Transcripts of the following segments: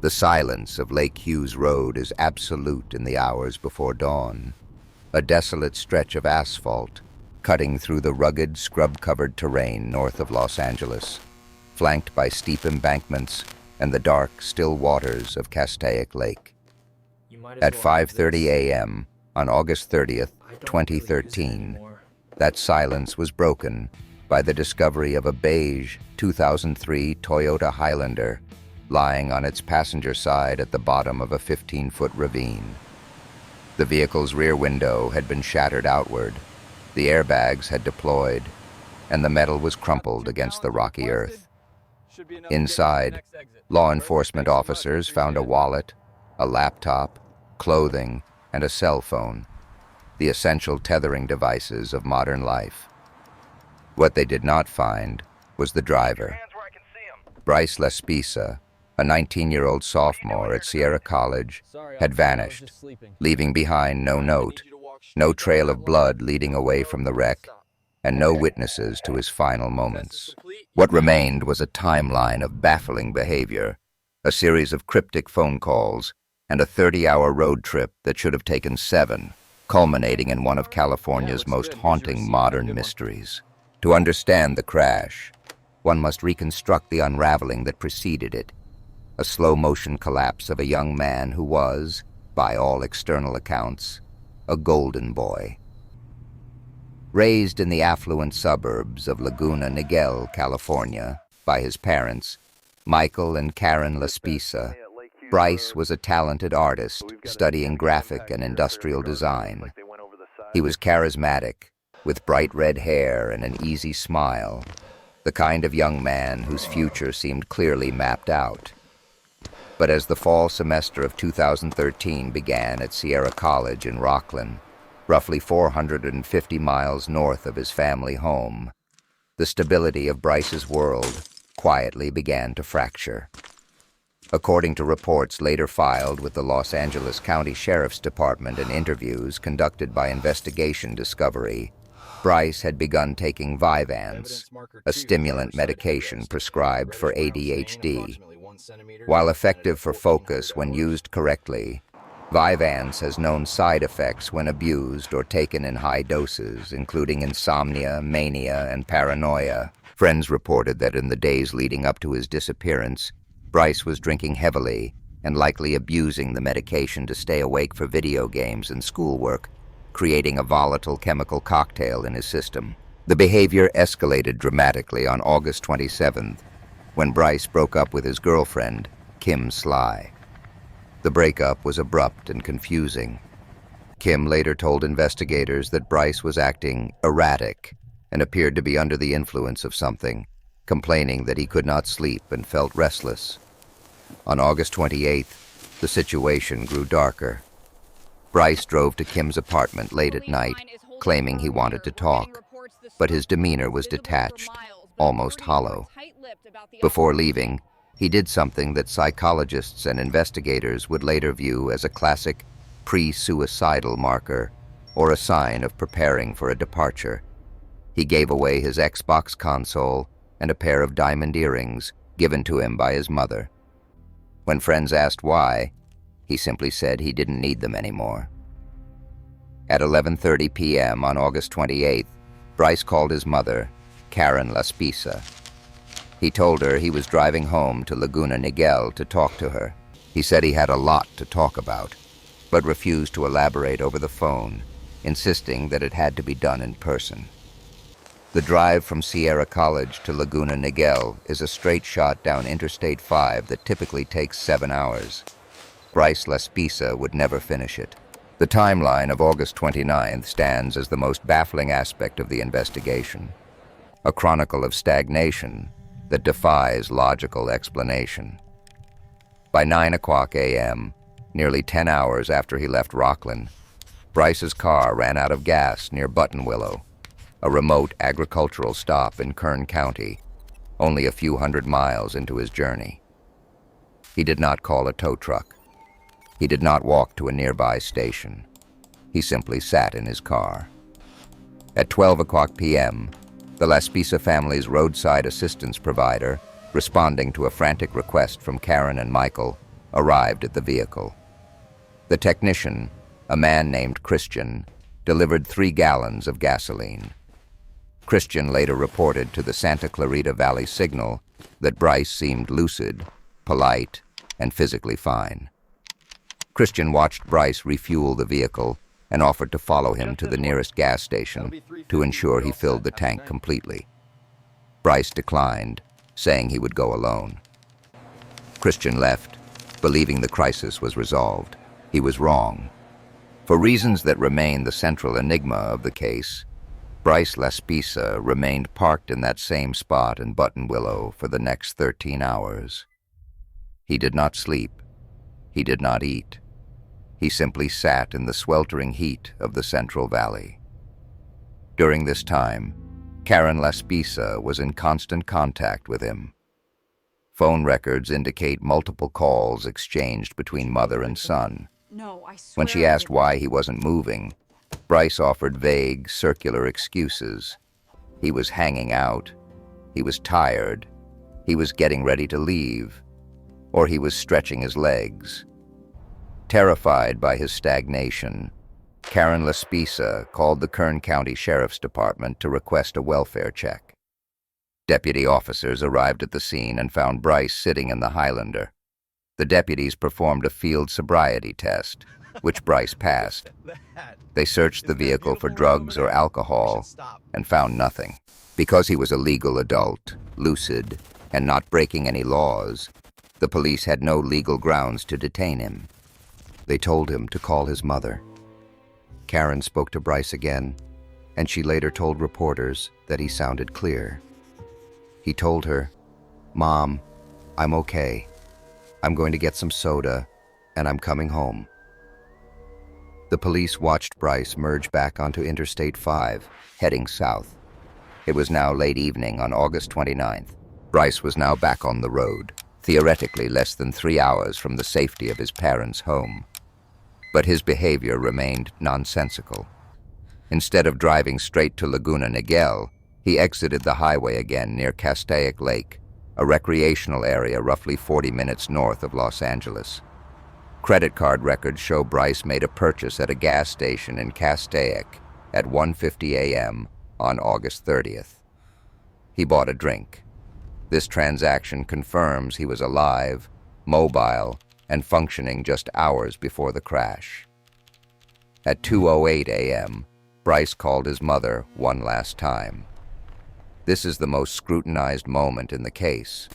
The silence of Lake Hughes Road is absolute in the hours before dawn. A desolate stretch of asphalt, cutting through the rugged, scrub-covered terrain north of Los Angeles, flanked by steep embankments and the dark, still waters of Castaic Lake. At 5:30 a.m. on August 30th, 2013, that silence was broken by the discovery of a beige 2003 Toyota Highlander lying on its passenger side at the bottom of a 15-foot ravine. The vehicle's rear window had been shattered outward, the airbags had deployed, and the metal was crumpled against the rocky earth. Inside, law enforcement officers found a wallet, a laptop, clothing, and a cell phone, the essential tethering devices of modern life. What they did not find was the driver. Bryce Laspisa, a 19-year-old sophomore at Sierra College, had vanished, leaving behind no note, no trail of blood leading away from the wreck, and no witnesses to his final moments. What remained was a timeline of baffling behavior, a series of cryptic phone calls, and a 30-hour road trip that should have taken 7, culminating in one of California's most haunting modern mysteries. To understand the crash, one must reconstruct the unraveling that preceded it, a slow-motion collapse of a young man who was, by all external accounts, a golden boy. Raised in the affluent suburbs of Laguna Niguel, California, by his parents, Michael and Karen Laspisa, Bryce was a talented artist studying graphic and industrial design. He was charismatic, with bright red hair and an easy smile, the kind of young man whose future seemed clearly mapped out. But as the fall semester of 2013 began at Sierra College in Rocklin, roughly 450 miles north of his family home, the stability of Bryce's world quietly began to fracture. According to reports later filed with the Los Angeles County Sheriff's Department and interviews conducted by Investigation Discovery, Bryce had begun taking Vyvanse, a stimulant medication prescribed for ADHD. While effective for focus when used correctly, Vyvanse has known side effects when abused or taken in high doses, including insomnia, mania, and paranoia. Friends reported that in the days leading up to his disappearance, Bryce was drinking heavily and likely abusing the medication to stay awake for video games and schoolwork, creating a volatile chemical cocktail in his system. The behavior escalated dramatically on August 27th, when Bryce broke up with his girlfriend, Kim Sly. The breakup was abrupt and confusing. Kim later told investigators that Bryce was acting erratic and appeared to be under the influence of something, complaining that he could not sleep and felt restless. On August 28th, the situation grew darker. Bryce drove to Kim's apartment late at night, claiming he wanted to talk, but his demeanor was detached, almost hollow. Before leaving, he did something that psychologists and investigators would later view as a classic pre-suicidal marker or a sign of preparing for a departure. He gave away his Xbox console and a pair of diamond earrings given to him by his mother. When friends asked why, he simply said he didn't need them anymore. At 11:30 p.m. on August 28th, Bryce called his mother, Karen Laspisa. He told her he was driving home to Laguna Niguel to talk to her. He said he had a lot to talk about, but refused to elaborate over the phone, insisting that it had to be done in person. The drive from Sierra College to Laguna Niguel is a straight shot down Interstate 5 that typically takes 7 hours. Bryce Laspisa would never finish it. The timeline of August 29th stands as the most baffling aspect of the investigation, a chronicle of stagnation that defies logical explanation. By 9:00 a.m., nearly 10 hours after he left Rocklin, Bryce's car ran out of gas near Buttonwillow, a remote agricultural stop in Kern County, only a few hundred miles into his journey. He did not call a tow truck. He did not walk to a nearby station. He simply sat in his car. At 12:00 p.m., the Laspisa family's roadside assistance provider, responding to a frantic request from Karen and Michael, arrived at the vehicle. The technician, a man named Christian, delivered 3 gallons of gasoline. Christian later reported to the Santa Clarita Valley Signal that Bryce seemed lucid, polite, and physically fine. Christian watched Bryce refuel the vehicle and offered to follow him to the nearest gas station to ensure he filled the tank completely. Bryce declined, saying he would go alone. Christian left, believing the crisis was resolved. He was wrong. For reasons that remain the central enigma of the case, Bryce Laspisa remained parked in that same spot in Buttonwillow for the next 13 hours. He did not sleep. He did not eat. He simply sat in the sweltering heat of the Central Valley. During this time, Karen Laspisa was in constant contact with him. Phone records indicate multiple calls exchanged between mother and son. When she asked why he wasn't moving, Bryce offered vague, circular excuses. He was hanging out, he was tired, he was getting ready to leave, or he was stretching his legs. Terrified by his stagnation, Karen Laspisa called the Kern County Sheriff's Department to request a welfare check. Deputy officers arrived at the scene and found Bryce sitting in the Highlander. The deputies performed a field sobriety test, which Bryce passed. They searched the vehicle for drugs or alcohol and found nothing. Because he was a legal adult, lucid, and not breaking any laws, the police had no legal grounds to detain him. They told him to call his mother. Karen spoke to Bryce again, and she later told reporters that he sounded clear. He told her, "Mom, I'm okay. I'm going to get some soda, and I'm coming home." The police watched Bryce merge back onto Interstate 5, heading south. It was now late evening on August 29th. Bryce was now back on the road, theoretically less than 3 hours from the safety of his parents' home. But his behavior remained nonsensical. Instead of driving straight to Laguna Niguel, he exited the highway again near Castaic Lake, a recreational area roughly 40 minutes north of Los Angeles. Credit card records show Bryce made a purchase at a gas station in Castaic at 1:50 a.m. on August 30th. He bought a drink. This transaction confirms he was alive, mobile, and functioning just hours before the crash. At 2:08 a.m., Bryce called his mother one last time. This is the most scrutinized moment in the case.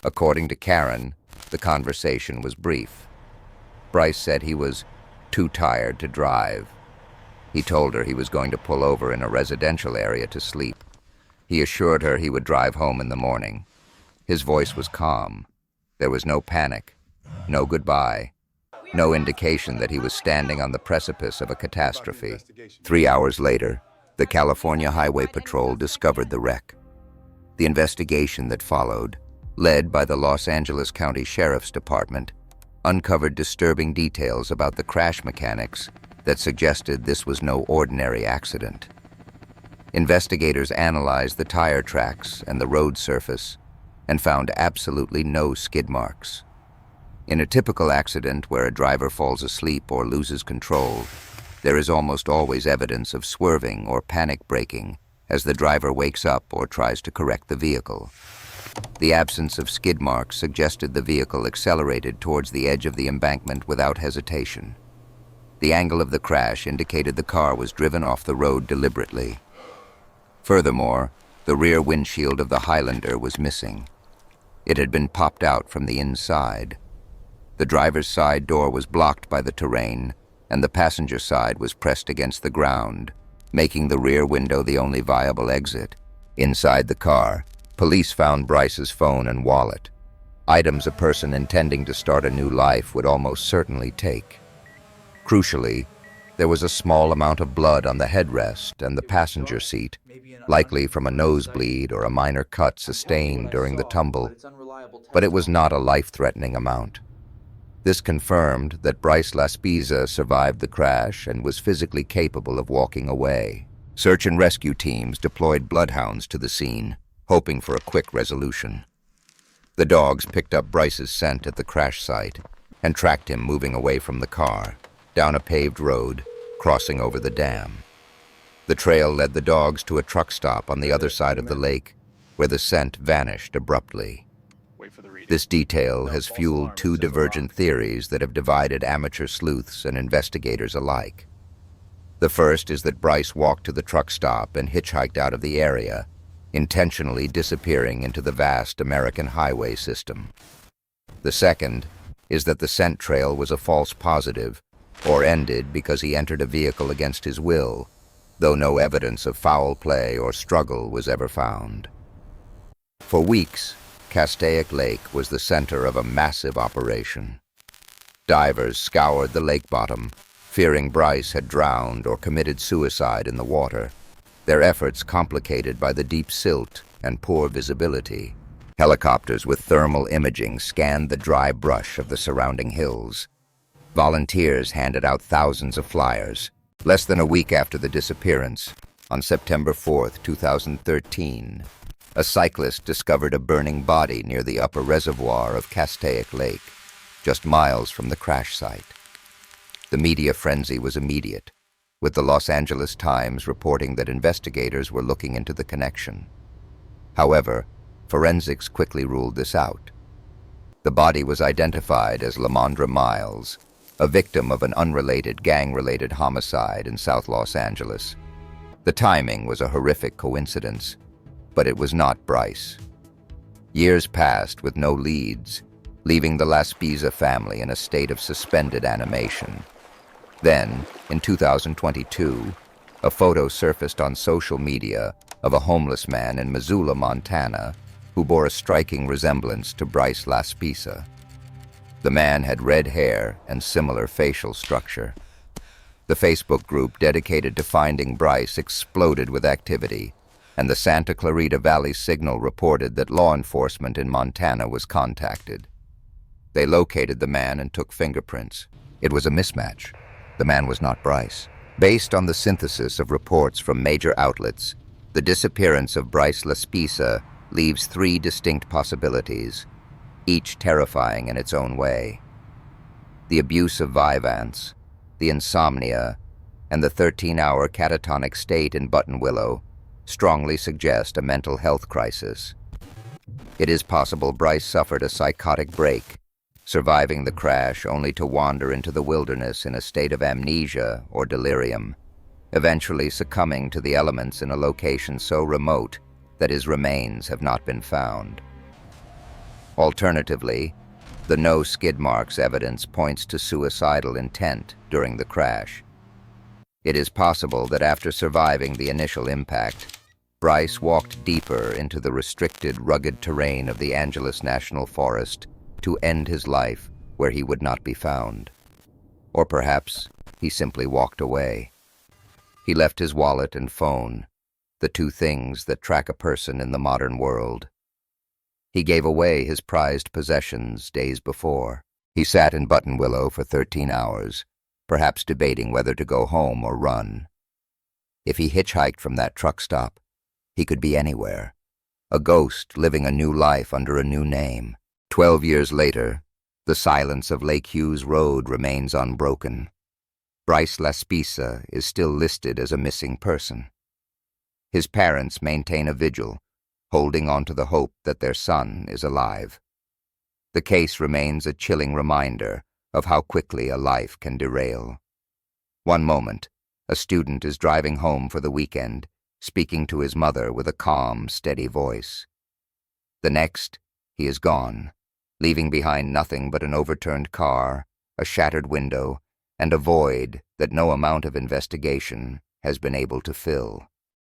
According to Karen, the conversation was brief. Bryce said he was too tired to drive. He told her he was going to pull over in a residential area to sleep. He assured her he would drive home in the morning. His voice was calm. There was no panic, no goodbye, no indication that he was standing on the precipice of a catastrophe. 3 hours later, the California Highway Patrol discovered the wreck. The investigation that followed, led by the Los Angeles County Sheriff's Department, uncovered disturbing details about the crash mechanics that suggested this was no ordinary accident. Investigators analyzed the tire tracks and the road surface and found absolutely no skid marks. In a typical accident where a driver falls asleep or loses control, there is almost always evidence of swerving or panic braking as the driver wakes up or tries to correct the vehicle. The absence of skid marks suggested the vehicle accelerated towards the edge of the embankment without hesitation. The angle of the crash indicated the car was driven off the road deliberately. Furthermore, the rear windshield of the Highlander was missing. It had been popped out from the inside. The driver's side door was blocked by the terrain, and the passenger side was pressed against the ground, making the rear window the only viable exit. Inside the car, police found Bryce's phone and wallet, items a person intending to start a new life would almost certainly take. Crucially, there was a small amount of blood on the headrest and the passenger seat, likely from a nosebleed or a minor cut sustained during the tumble, but it was not a life-threatening amount. This confirmed that Bryce Laspisa survived the crash and was physically capable of walking away. Search and rescue teams deployed bloodhounds to the scene, hoping for a quick resolution. The dogs picked up Bryce's scent at the crash site, and tracked him moving away from the car, down a paved road, crossing over the dam. The trail led the dogs to a truck stop on the other side of the lake, where the scent vanished abruptly. This detail has fueled two divergent theories that have divided amateur sleuths and investigators alike. The first is that Bryce walked to the truck stop and hitchhiked out of the area, intentionally disappearing into the vast American highway system. The second is that the scent trail was a false positive, or ended because he entered a vehicle against his will, though no evidence of foul play or struggle was ever found. For weeks, Castaic Lake was the center of a massive operation. Divers scoured the lake bottom, fearing Bryce had drowned or committed suicide in the water, their efforts complicated by the deep silt and poor visibility. Helicopters with thermal imaging scanned the dry brush of the surrounding hills. Volunteers handed out thousands of flyers. Less than a week after the disappearance, on September 4th, 2013, a cyclist discovered a burning body near the upper reservoir of Castaic Lake, just miles from the crash site. The media frenzy was immediate, with the Los Angeles Times reporting that investigators were looking into the connection. However, forensics quickly ruled this out. The body was identified as Lamondra Miles, a victim of an unrelated gang-related homicide in South Los Angeles. The timing was a horrific coincidence, but it was not Bryce. Years passed with no leads, leaving the Laspisa family in a state of suspended animation. Then, in 2022, a photo surfaced on social media of a homeless man in Missoula, Montana, who bore a striking resemblance to Bryce Laspisa. The man had red hair and similar facial structure. The Facebook group dedicated to finding Bryce exploded with activity, and the Santa Clarita Valley Signal reported that law enforcement in Montana was contacted. They located the man and took fingerprints. It was a mismatch. The man was not Bryce. Based on the synthesis of reports from major outlets, the disappearance of Bryce Laspisa leaves three distinct possibilities, each terrifying in its own way. The abuse of Vyvanse, the insomnia, and the 13-hour catatonic state in Buttonwillow strongly suggest a mental health crisis. It is possible Bryce suffered a psychotic break, surviving the crash only to wander into the wilderness in a state of amnesia or delirium, eventually succumbing to the elements in a location so remote that his remains have not been found. Alternatively, the no skid marks evidence points to suicidal intent during the crash. It is possible that after surviving the initial impact, Bryce walked deeper into the restricted, rugged terrain of the Angeles National Forest to end his life where he would not be found. Or perhaps he simply walked away. He left his wallet and phone, the two things that track a person in the modern world. He gave away his prized possessions days before. He sat in Buttonwillow for 13 hours, perhaps debating whether to go home or run. If he hitchhiked from that truck stop, he could be anywhere, a ghost living a new life under a new name. 12 years later, the silence of Lake Hughes Road remains unbroken. Bryce Laspisa is still listed as a missing person. His parents maintain a vigil, holding on to the hope that their son is alive. The case remains a chilling reminder of how quickly a life can derail. One moment, a student is driving home for the weekend, speaking to his mother with a calm, steady voice. The next, he is gone, leaving behind nothing but an overturned car, a shattered window, and a void that no amount of investigation has been able to fill.